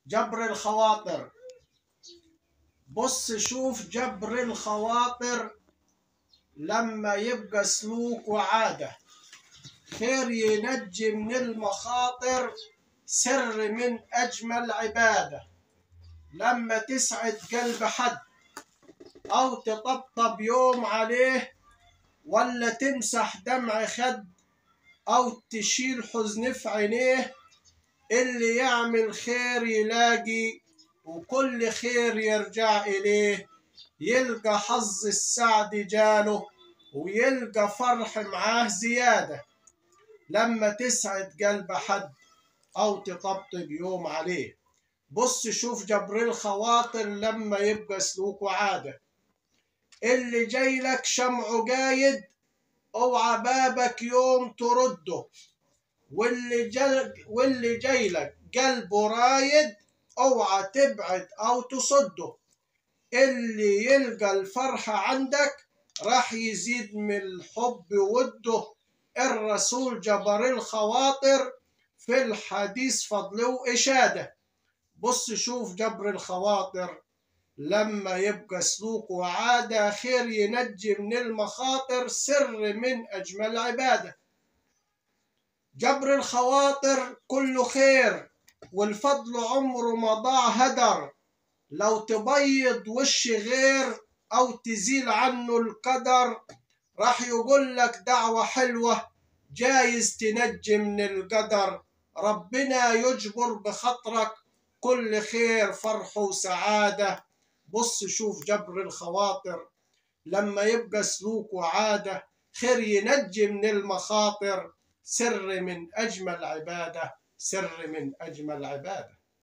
جبر الخواطر. بص شوف جبر الخواطر لما يبقى سلوك وعادة. خير ينجي من المخاطر، سر من أجمل عبادة. لما تسعد قلب حد أو تطبطب يوم عليه، ولا تمسح دمع خد أو تشيل حزن في عينيه. اللي يعمل خير يلاقي، وكل خير يرجع إليه. يلقى حظ السعد جاله، ويلقى فرح معاه زيادة. لما تسعد قلب حد أو تطبطب يوم عليه. بص شوف جبر الخواطر لما يبقى سلوك وعادة. اللي جاي لك شمعه قايد، اوعى بابك يوم ترده. واللي جاي لك قلبه رايد، اوعى تبعد او تصده. اللي يلقى الفرحة عندك راح يزيد من الحب وده. الرسول جبر الخواطر في الحديث فضل وإشادة. بص شوف جبر الخواطر لما يبقى سلوك وعادة. خير ينجي من المخاطر، سر من أجمل عبادة. جبر الخواطر كله خير، والفضل عمره ما ضاع هدر. لو تبيض وش غير أو تزيل عنه القدر، راح يقول لك دعوة حلوة جايز تنجي من القدر. ربنا يجبر بخاطرك كل خير فرح وسعادة. بص شوف جبر الخواطر لما يبقى سلوك وعادة. خير ينجي من المخاطر، سر من أجمل عبادة. سر من أجمل عبادة.